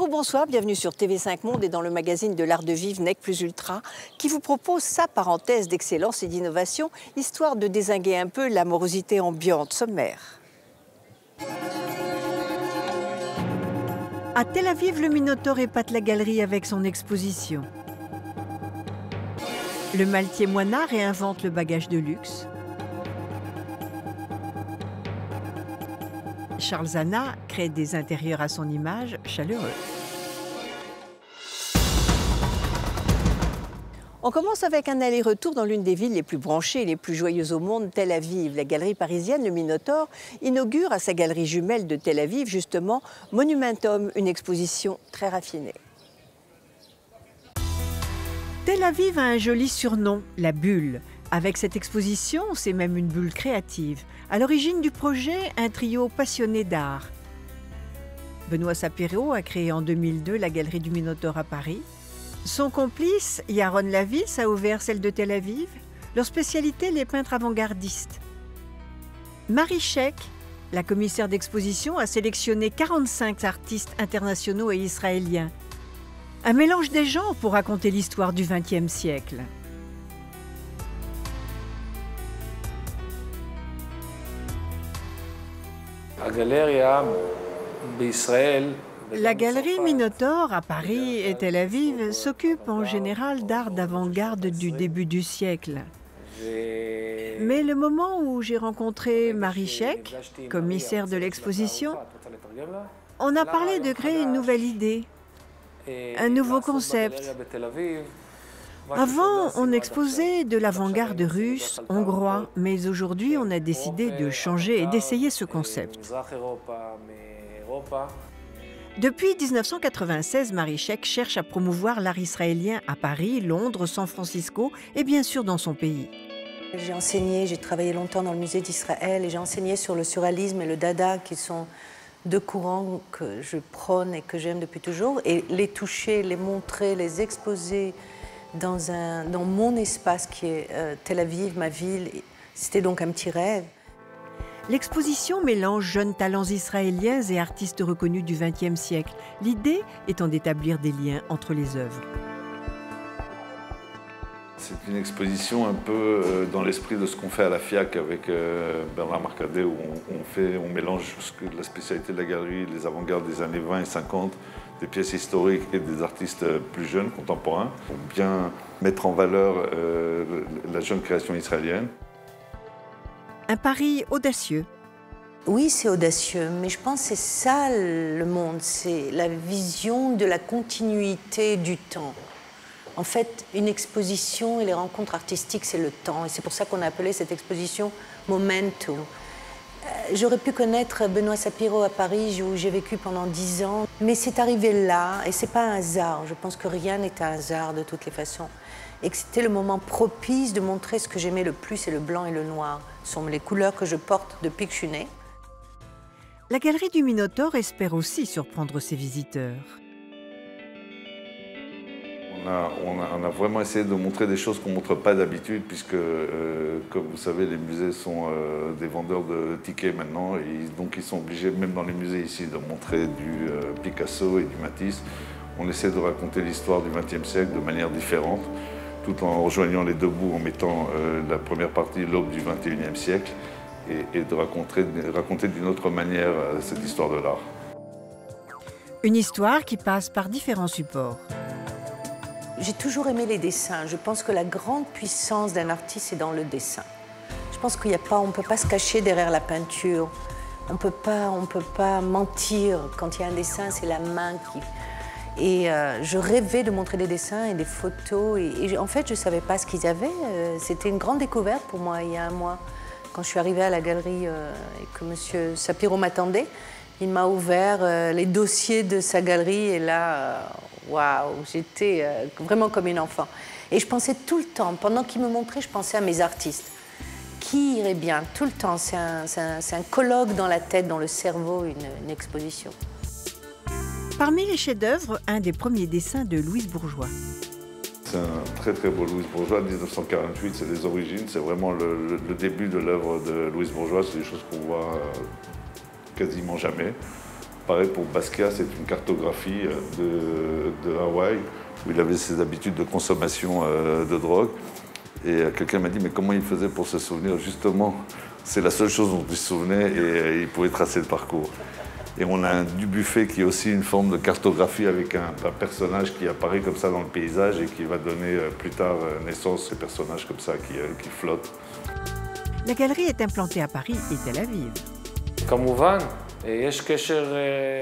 Bonjour ou bonsoir, bienvenue sur TV5 Monde et dans le magazine de l'art de vivre Nec Plus Ultra qui vous propose sa parenthèse d'excellence et d'innovation, histoire de dézinguer un peu la morosité ambiante sommaire. À Tel Aviv, le Minotaure épate la galerie avec son exposition. Le Maltier Moina réinvente le bagage de luxe. Charles Zana crée des intérieurs à son image chaleureux. On commence avec un aller-retour dans l'une des villes les plus branchées et les plus joyeuses au monde, Tel Aviv. La galerie parisienne, le Minotaure, inaugure à sa galerie jumelle de Tel Aviv, justement, Monumentum, une exposition très raffinée. Tel Aviv a un joli surnom, la bulle. Avec cette exposition, c'est même une bulle créative. À l'origine du projet, un trio passionné d'art. Benoît Sapiro a créé en 2002 la Galerie du Minotaure à Paris. Son complice, Yaron Lavils, a ouvert celle de Tel Aviv. Leur spécialité, les peintres avant-gardistes. Marie Scheck, la commissaire d'exposition, a sélectionné 45 artistes internationaux et israéliens. Un mélange des genres pour raconter l'histoire du XXe siècle. La galerie Minotaure à Paris et Tel Aviv s'occupe en général d'art d'avant-garde du début du siècle. Mais le moment où j'ai rencontré Marie Scheck, commissaire de l'exposition, on a parlé de créer une nouvelle idée, un nouveau concept. Avant, on exposait de l'avant-garde russe, hongrois, mais aujourd'hui, on a décidé de changer et d'essayer ce concept. Depuis 1996, Marie Scheck cherche à promouvoir l'art israélien à Paris, Londres, San Francisco et bien sûr dans son pays. J'ai enseigné, j'ai travaillé longtemps dans le musée d'Israël et j'ai enseigné sur le surréalisme et le dada qui sont deux courants que je prône et que j'aime depuis toujours. Et les toucher, les montrer, les exposer dans mon espace qui est Tel Aviv, ma ville, c'était donc un petit rêve. L'exposition mélange jeunes talents israéliens et artistes reconnus du XXe siècle, l'idée étant d'établir des liens entre les œuvres. C'est une exposition un peu dans l'esprit de ce qu'on fait à la FIAC avec Bernard Marcadet, où on mélange la spécialité de la galerie, les avant-gardes des années 20 et 50, des pièces historiques et des artistes plus jeunes, contemporains, pour bien mettre en valeur la jeune création israélienne. Un pari audacieux. Oui, c'est audacieux, mais je pense que c'est ça le monde, c'est la vision de la continuité du temps. En fait, une exposition et les rencontres artistiques, c'est le temps. Et c'est pour ça qu'on a appelé cette exposition Momentum. J'aurais pu connaître Benoît Sapiro à Paris, où j'ai vécu pendant 10 ans. Mais c'est arrivé là, et c'est pas un hasard. Je pense que rien n'est un hasard de toutes les façons. Et que c'était le moment propice de montrer ce que j'aimais le plus, c'est le blanc et le noir. Ce sont les couleurs que je porte depuis que je suis née. La galerie du Minotaure espère aussi surprendre ses visiteurs. On a vraiment essayé de montrer des choses qu'on ne montre pas d'habitude, puisque, comme vous savez, les musées sont des vendeurs de tickets maintenant, et donc ils sont obligés, même dans les musées ici, de montrer du Picasso et du Matisse. On essaie de raconter l'histoire du XXe siècle de manière différente, tout en rejoignant les deux bouts, en mettant la première partie, l'aube du XXIe siècle, et de raconter d'une autre manière cette histoire de l'art. Une histoire qui passe par différents supports. J'ai toujours aimé les dessins. Je pense que la grande puissance d'un artiste, c'est dans le dessin. Je pense qu'on ne peut pas se cacher derrière la peinture. On peut pas mentir. Quand il y a un dessin, c'est la main qui... Et je rêvais de montrer des dessins et des photos. Et en fait, je ne savais pas ce qu'ils avaient. C'était une grande découverte pour moi, il y a un mois. Quand je suis arrivée à la galerie et que M. Sapiro m'attendait, il m'a ouvert les dossiers de sa galerie. Et là... waouh, j'étais vraiment comme une enfant. Et je pensais tout le temps, pendant qu'il me montrait, je pensais à mes artistes. Qui irait bien tout le temps? C'est un colloque dans la tête, dans le cerveau, une exposition. Parmi les chefs-d'œuvre, un des premiers dessins de Louise Bourgeois. C'est un très très beau Louise Bourgeois, 1948, c'est les origines, c'est vraiment le début de l'œuvre de Louise Bourgeois, c'est des choses qu'on voit quasiment jamais. Pareil pour Basquiat, c'est une cartographie de Hawaï, où il avait ses habitudes de consommation de drogue. Et quelqu'un m'a dit, mais comment il faisait pour se souvenir? Justement, c'est la seule chose dont il se souvenait et il pouvait tracer le parcours. Et on a un Dubuffet qui est aussi une forme de cartographie avec un personnage qui apparaît comme ça dans le paysage et qui va donner plus tard naissance à ces personnages comme ça qui flottent. La galerie est implantée à Paris et Tel Aviv.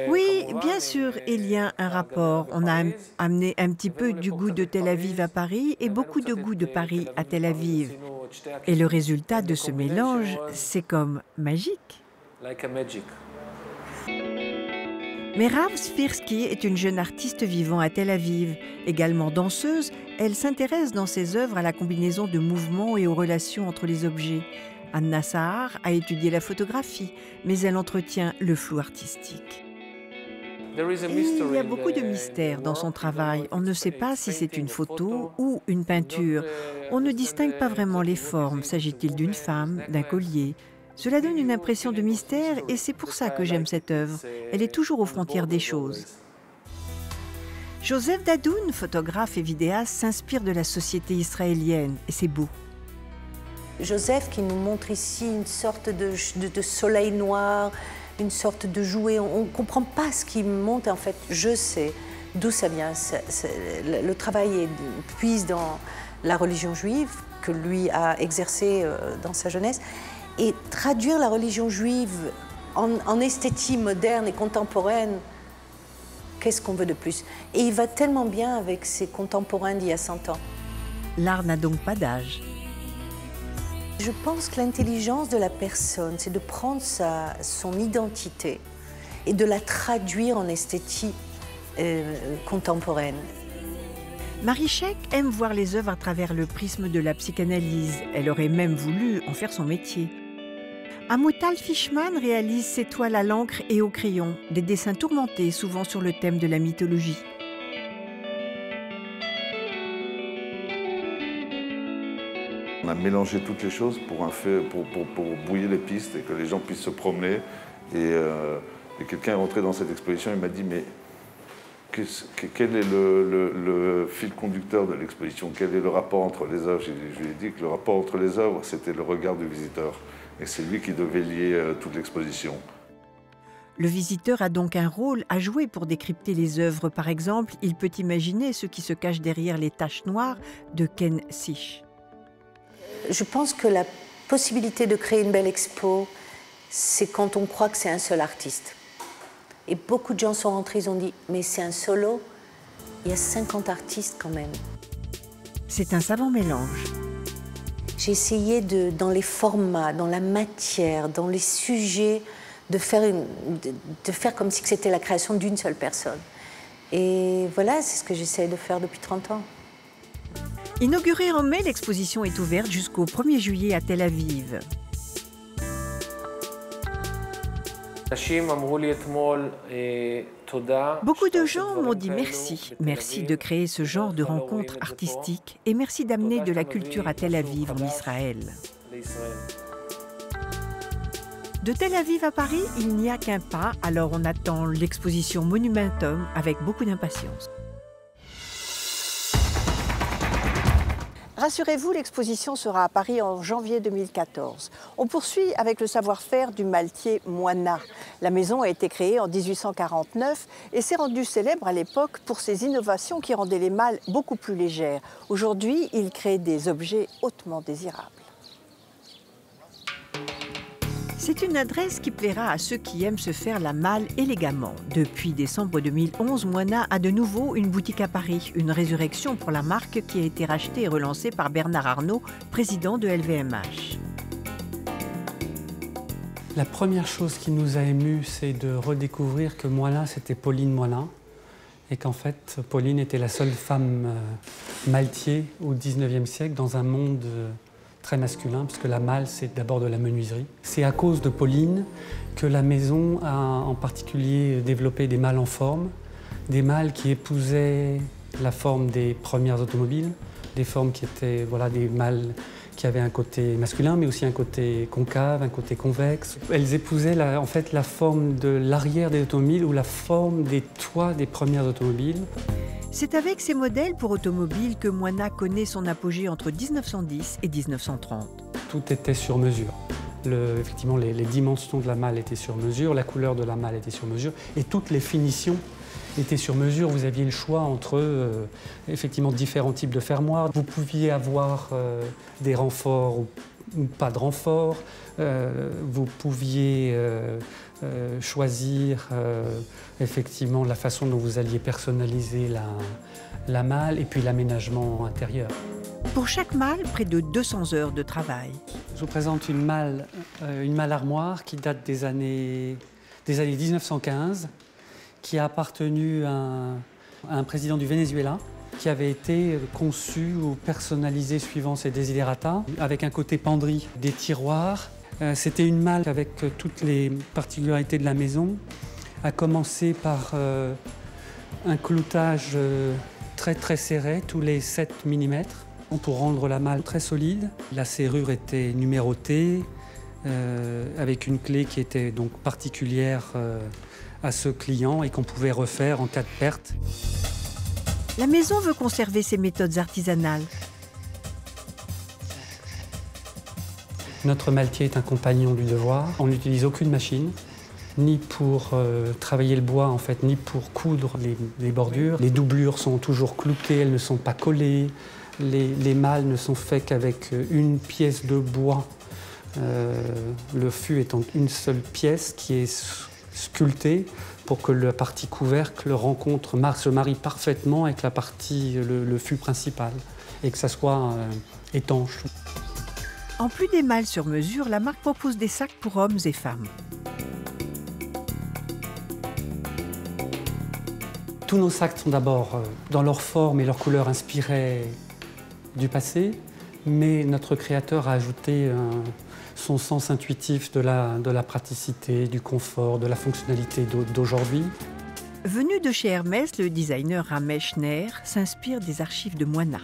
Oui, bien sûr, il y a un rapport. On a amené un petit peu du goût de Tel Aviv à Paris et beaucoup de goût de Paris à Tel Aviv. Et le résultat de ce mélange, c'est comme magique. Merav Svirsky est une jeune artiste vivant à Tel Aviv. Également danseuse, elle s'intéresse dans ses œuvres à la combinaison de mouvements et aux relations entre les objets. Anna Sahar a étudié la photographie, mais elle entretient le flou artistique. Il y a beaucoup de mystères dans son travail. On ne sait pas si c'est une photo ou une peinture. On ne distingue pas vraiment les formes. S'agit-il d'une femme, d'un collier? Cela donne une impression de mystère et c'est pour ça que j'aime cette œuvre. Elle est toujours aux frontières des choses. Joseph Dadoun, photographe et vidéaste, s'inspire de la société israélienne et c'est beau. Joseph qui nous montre ici une sorte de soleil noir, une sorte de jouet. On ne comprend pas ce qui monte en fait. Je sais d'où ça vient. Le travail puise dans la religion juive que lui a exercée dans sa jeunesse. Et traduire la religion juive en esthétique moderne et contemporaine, qu'est-ce qu'on veut de plus? Et il va tellement bien avec ses contemporains d'il y a 100 ans. L'art n'a donc pas d'âge. Je pense que l'intelligence de la personne, c'est de prendre son identité et de la traduire en esthétique contemporaine. Marie Scheck aime voir les œuvres à travers le prisme de la psychanalyse. Elle aurait même voulu en faire son métier. Amutal Fishman réalise ses toiles à l'encre et au crayon, des dessins tourmentés souvent sur le thème de la mythologie. On a mélangé toutes les choses pour brouiller les pistes et que les gens puissent se promener. Et quelqu'un est rentré dans cette exposition et m'a dit, mais quel est le fil conducteur de l'exposition? Quel est le rapport entre les œuvres? Je lui ai dit que le rapport entre les œuvres, c'était le regard du visiteur. Et c'est lui qui devait lier toute l'exposition. Le visiteur a donc un rôle à jouer pour décrypter les œuvres. Par exemple, il peut imaginer ce qui se cache derrière les taches noires de Ken Sich. Je pense que la possibilité de créer une belle expo, c'est quand on croit que c'est un seul artiste. Et beaucoup de gens sont rentrés, ils ont dit « mais c'est un solo, il y a 50 artistes quand même ». C'est un savant mélange. J'ai essayé dans les formats, dans la matière, dans les sujets, de faire comme si c'était la création d'une seule personne. Et voilà, c'est ce que j'essaie de faire depuis 30 ans. Inaugurée en mai, l'exposition est ouverte jusqu'au 1er juillet à Tel Aviv. Beaucoup de gens m'ont dit merci. Merci de créer ce genre de rencontres artistiques et merci d'amener de la culture à Tel Aviv, en Israël. De Tel Aviv à Paris, il n'y a qu'un pas, alors on attend l'exposition Monumentum avec beaucoup d'impatience. Rassurez-vous, l'exposition sera à Paris en janvier 2014. On poursuit avec le savoir-faire du maltier Moina. La maison a été créée en 1849 et s'est rendue célèbre à l'époque pour ses innovations qui rendaient les malles beaucoup plus légères. Aujourd'hui, il crée des objets hautement désirables. C'est une adresse qui plaira à ceux qui aiment se faire la malle élégamment. Depuis décembre 2011, Moina a de nouveau une boutique à Paris, une résurrection pour la marque qui a été rachetée et relancée par Bernard Arnault, président de LVMH. La première chose qui nous a émus, c'est de redécouvrir que Moina, c'était Pauline Moina, et qu'en fait, Pauline était la seule femme maltier au XIXe siècle dans un monde très masculin, puisque la malle, c'est d'abord de la menuiserie. C'est à cause de Pauline que la maison a en particulier développé des malles en forme, des malles qui épousaient la forme des premières automobiles, des formes qui étaient des malles qui avait un côté masculin, mais aussi un côté concave, un côté convexe. Elles épousaient en fait la forme de l'arrière des automobiles ou la forme des toits des premières automobiles. C'est avec ces modèles pour automobiles que Moina connaît son apogée entre 1910 et 1930. Tout était sur mesure. Effectivement, les dimensions de la malle étaient sur mesure, la couleur de la malle était sur mesure et toutes les finitions étaient sur mesure. Vous aviez le choix entre effectivement différents types de fermoirs. Vous pouviez avoir des renforts ou pas de renforts. Vous pouviez choisir effectivement la façon dont vous alliez personnaliser la malle et puis l'aménagement intérieur. Pour chaque malle, près de 200 heures de travail. Je vous présente une malle armoire qui date des années 1915, qui a appartenu à un président du Venezuela, qui avait été conçu ou personnalisé suivant ses desiderata, avec un côté penderie, des tiroirs. C'était une malle avec toutes les particularités de la maison, à commencer par un cloutage très très serré, tous les 7 mm, pour rendre la malle très solide. La serrure était numérotée, avec une clé qui était donc particulière à ce client et qu'on pouvait refaire en cas de perte. La maison veut conserver ses méthodes artisanales. Notre maltier est un compagnon du devoir. On n'utilise aucune machine, ni pour travailler le bois, en fait, ni pour coudre les bordures. Les doublures sont toujours cloutées, elles ne sont pas collées. Les malles ne sont faites qu'avec une pièce de bois, le fût étant une seule pièce qui est sculptée pour que la partie couvercle se marie parfaitement avec la partie, le fût principal, et que ça soit étanche. En plus des malles sur mesure, la marque propose des sacs pour hommes et femmes. Tous nos sacs sont d'abord, dans leur forme et leur couleur, inspirés du passé, mais notre créateur a ajouté son sens intuitif de la praticité, du confort, de la fonctionnalité d'aujourd'hui. Venu de chez Hermès, le designer Ramesh Nair s'inspire des archives de Moina.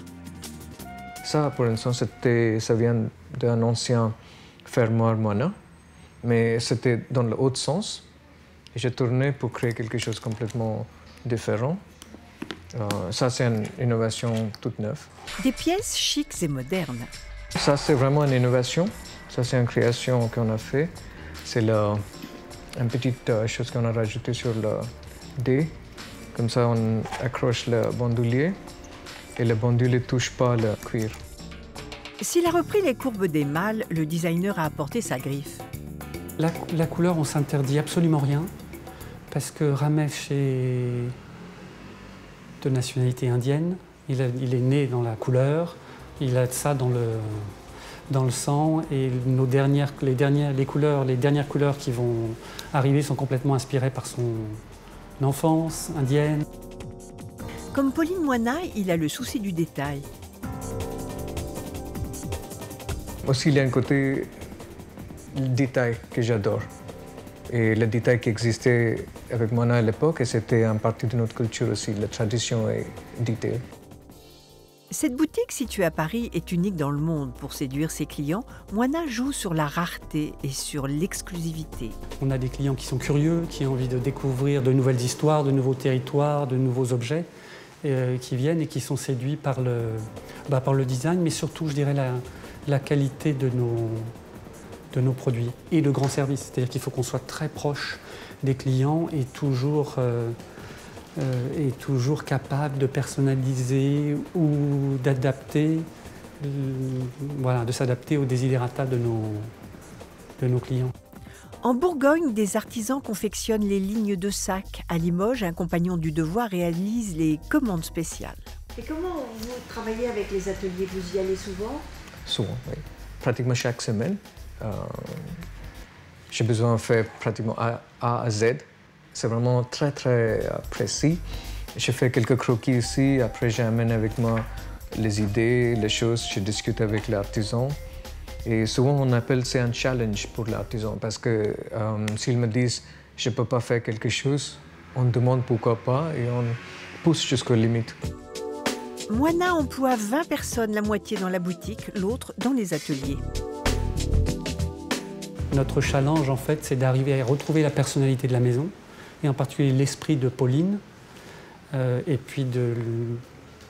Ça, pour l'instant, ça vient d'un ancien fermoir Moina, mais c'était dans l'autre sens. Et j'ai tourné pour créer quelque chose de complètement différent. Ça, c'est une innovation toute neuve. Des pièces chics et modernes. Ça, c'est vraiment une innovation. Ça, c'est une création qu'on a fait. C'est une petite chose qu'on a rajoutée sur le dé. Comme ça, on accroche le bandoulier et le bandoulier ne touche pas le cuir. S'il a repris les courbes des malles, le designer a apporté sa griffe. La couleur, on ne s'interdit absolument rien, parce que Ramesh est de nationalité indienne. Il est né dans la couleur, il a ça dans le sang, et les dernières couleurs qui vont arriver sont complètement inspirées par son enfance indienne. Comme Pauline Moina, il a le souci du détail. Aussi, il y a un côté détail que j'adore. Et le détail qui existait avec Moina à l'époque, et c'était une partie de notre culture aussi, la tradition et détail. Cette boutique située à Paris est unique dans le monde. Pour séduire ses clients, Moina joue sur la rareté et sur l'exclusivité. On a des clients qui sont curieux, qui ont envie de découvrir de nouvelles histoires, de nouveaux territoires, de nouveaux objets, qui viennent et qui sont séduits par le design, mais surtout, je dirais, la qualité de nos produits et le grand service. C'est-à-dire qu'il faut qu'on soit très proche des clients et toujours capable de personnaliser ou d'adapter, de s'adapter aux desiderata de nos clients. En Bourgogne, des artisans confectionnent les lignes de sacs. À Limoges, un compagnon du devoir réalise les commandes spéciales. Et comment vous travaillez avec les ateliers? Vous y allez souvent? Souvent, oui. Pratiquement chaque semaine. J'ai besoin de faire pratiquement A à Z. C'est vraiment très, très précis. Je fais quelques croquis ici. Après, j'amène avec moi les idées, les choses. Je discute avec l'artisan. Et souvent, on appelle c'est un challenge pour l'artisan parce que s'ils me disent « je ne peux pas faire quelque chose », on demande pourquoi pas et on pousse jusqu'aux limites. Moina emploie 20 personnes, la moitié dans la boutique, l'autre dans les ateliers. Notre challenge, en fait, c'est d'arriver à retrouver la personnalité de la maison, et en particulier l'esprit de Pauline, et puis de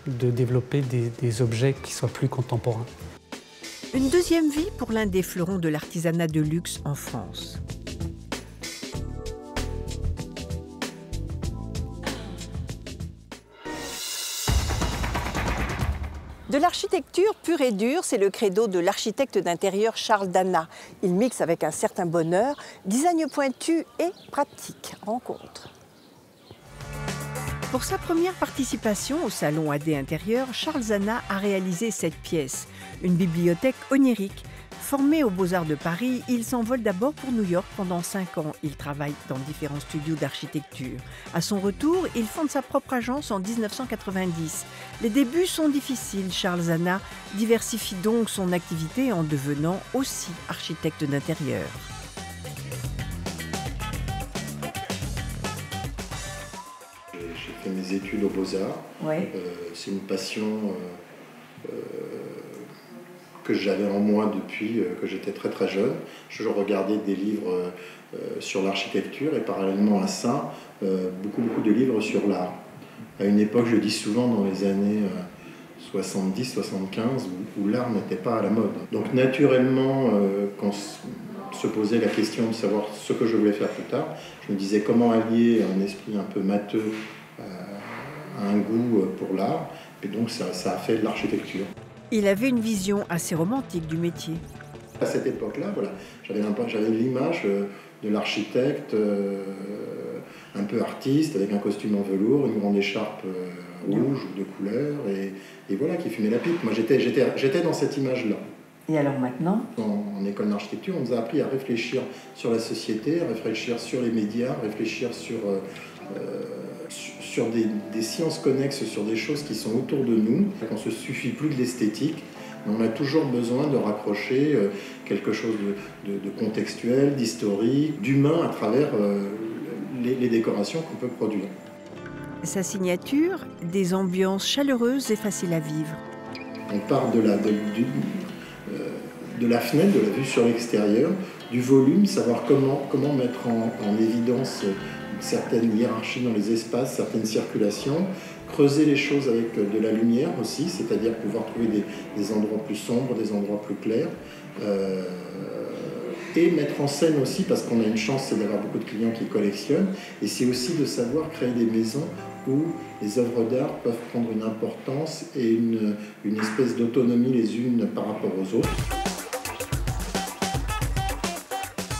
développer des objets qui soient plus contemporains. Une deuxième vie pour l'un des fleurons de l'artisanat de luxe en France. De l'architecture pure et dure, c'est le credo de l'architecte d'intérieur Charles Dana. Il mixe avec un certain bonheur, design pointu et pratique. Rencontre. Pour sa première participation au salon AD Intérieur, Charles Dana a réalisé cette pièce, une bibliothèque onirique. Formé aux Beaux-Arts de Paris, il s'envole d'abord pour New York pendant 5 ans. Il travaille dans différents studios d'architecture. À son retour, il fonde sa propre agence en 1990. Les débuts sont difficiles. Charles Dana diversifie donc son activité en devenant aussi architecte d'intérieur. J'ai fait mes études aux Beaux-Arts. Ouais. C'est une passion que j'avais en moi depuis que j'étais très très jeune. Je regardais des livres sur l'architecture et parallèlement à ça, beaucoup de livres sur l'art. À une époque, je dis souvent dans les années 70-75, où l'art n'était pas à la mode. Donc naturellement, quand se posait la question de savoir ce que je voulais faire plus tard, je me disais comment allier un esprit un peu matheux à un goût pour l'art, et donc ça a fait de l'architecture. Il avait une vision assez romantique du métier. À cette époque-là, voilà, j'avais l'image de l'architecte un peu artiste, avec un costume en velours, une grande écharpe rouge ou de couleur, et voilà, qui fumait la pipe. Moi, j'étais dans cette image-là. Et alors maintenant? En école d'architecture, on nous a appris à réfléchir sur la société, à réfléchir sur les médias, à réfléchir sur des sciences connexes, sur des choses qui sont autour de nous. On ne se suffit plus de l'esthétique, mais on a toujours besoin de raccrocher quelque chose de contextuel, d'historique, d'humain à travers les décorations qu'on peut produire. Sa signature, des ambiances chaleureuses et faciles à vivre. On part de la fenêtre, de la vue sur l'extérieur, du volume, savoir comment mettre en évidence une certaine hiérarchie dans les espaces, certaines circulations, creuser les choses avec de la lumière aussi, c'est-à-dire pouvoir trouver des endroits plus sombres, des endroits plus clairs, et mettre en scène aussi, parce qu'on a une chance, c'est d'avoir beaucoup de clients qui collectionnent, et c'est aussi de savoir créer des maisons où les œuvres d'art peuvent prendre une importance et une espèce d'autonomie les unes par rapport aux autres.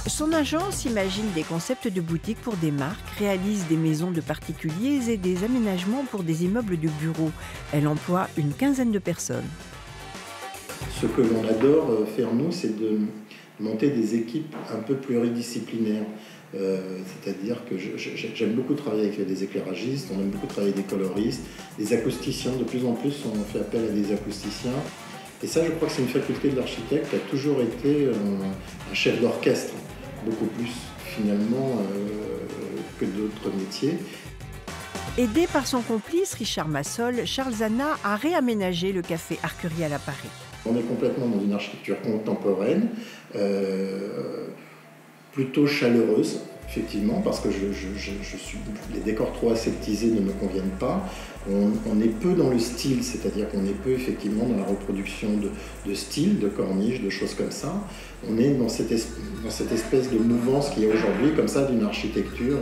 Son agence imagine des concepts de boutiques pour des marques, réalise des maisons de particuliers et des aménagements pour des immeubles de bureaux. Elle emploie une quinzaine de personnes. Ce que l'on adore faire, nous, c'est de monter des équipes un peu pluridisciplinaires. C'est-à-dire que j'aime beaucoup travailler avec des éclairagistes, on aime beaucoup travailler avec des coloristes, des acousticiens. De plus en plus, on fait appel à des acousticiens. Et ça, je crois que c'est une faculté de l'architecte qui a toujours été un chef d'orchestre, beaucoup plus finalement que d'autres métiers. Aidé par son complice Richard Massol, Charles Dana a réaménagé le café Arcurial à Paris. On est complètement dans une architecture contemporaine, plutôt chaleureuse, effectivement, parce que les décors trop aseptisés ne me conviennent pas. On est peu dans le style, c'est-à-dire qu'on est peu effectivement dans la reproduction de style, de corniches, de choses comme ça. On est dans cette espèce de mouvance qu'il y a aujourd'hui, comme ça, d'une architecture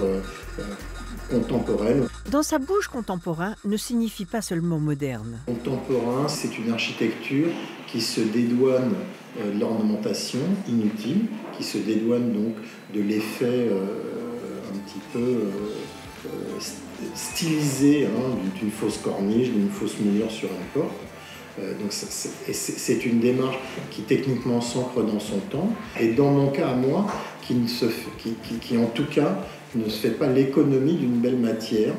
contemporaine. Dans sa bouche, contemporain ne signifie pas seulement moderne. Contemporain, c'est une architecture qui se dédouane de l'ornementation inutile, qui se dédouane donc de l'effet un petit peu stylisé d'une fausse corniche, d'une fausse moulure sur une porte. Donc c'est une démarche qui techniquement s'ancre dans son temps, et dans mon cas à moi, qui en tout cas ne se fait pas l'économie d'une belle matière,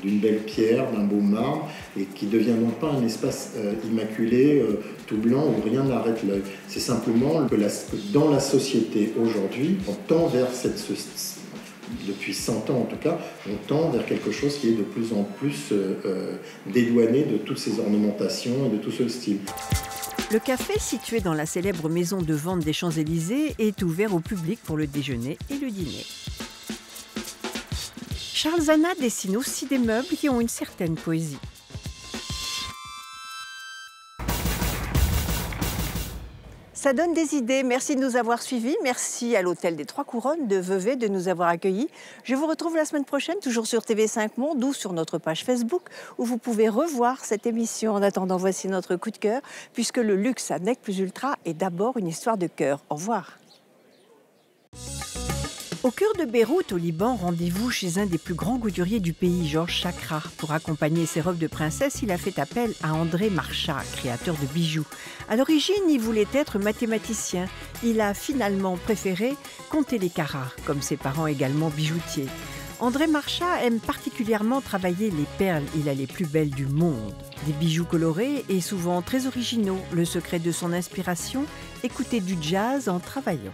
d'une belle pierre, d'un beau marbre, et qui ne devient donc pas un espace immaculé, tout blanc, où rien n'arrête l'œil. C'est simplement que dans la société aujourd'hui, on tend vers depuis 100 ans en tout cas, on tend vers quelque chose qui est de plus en plus dédouané de toutes ces ornementations et de tout ce style. Le café, situé dans la célèbre maison de vente des Champs-Élysées, est ouvert au public pour le déjeuner et le dîner. Charles Zana dessine aussi des meubles qui ont une certaine poésie. Ça donne des idées. Merci de nous avoir suivis. Merci à l'Hôtel des Trois Couronnes de Vevey de nous avoir accueillis. Je vous retrouve la semaine prochaine, toujours sur TV5 Monde ou sur notre page Facebook, où vous pouvez revoir cette émission. En attendant, voici notre coup de cœur, puisque le luxe à Nec Plus Ultra est d'abord une histoire de cœur. Au revoir. Au cœur de Beyrouth, au Liban, rendez-vous chez un des plus grands couturiers du pays, Georges Chakra. Pour accompagner ses robes de princesse, il a fait appel à André Marchas, créateur de bijoux. À l'origine, il voulait être mathématicien. Il a finalement préféré compter les carats, comme ses parents également bijoutiers. André Marchas aime particulièrement travailler les perles. Il a les plus belles du monde. Des bijoux colorés et souvent très originaux. Le secret de son inspiration, écouter du jazz en travaillant.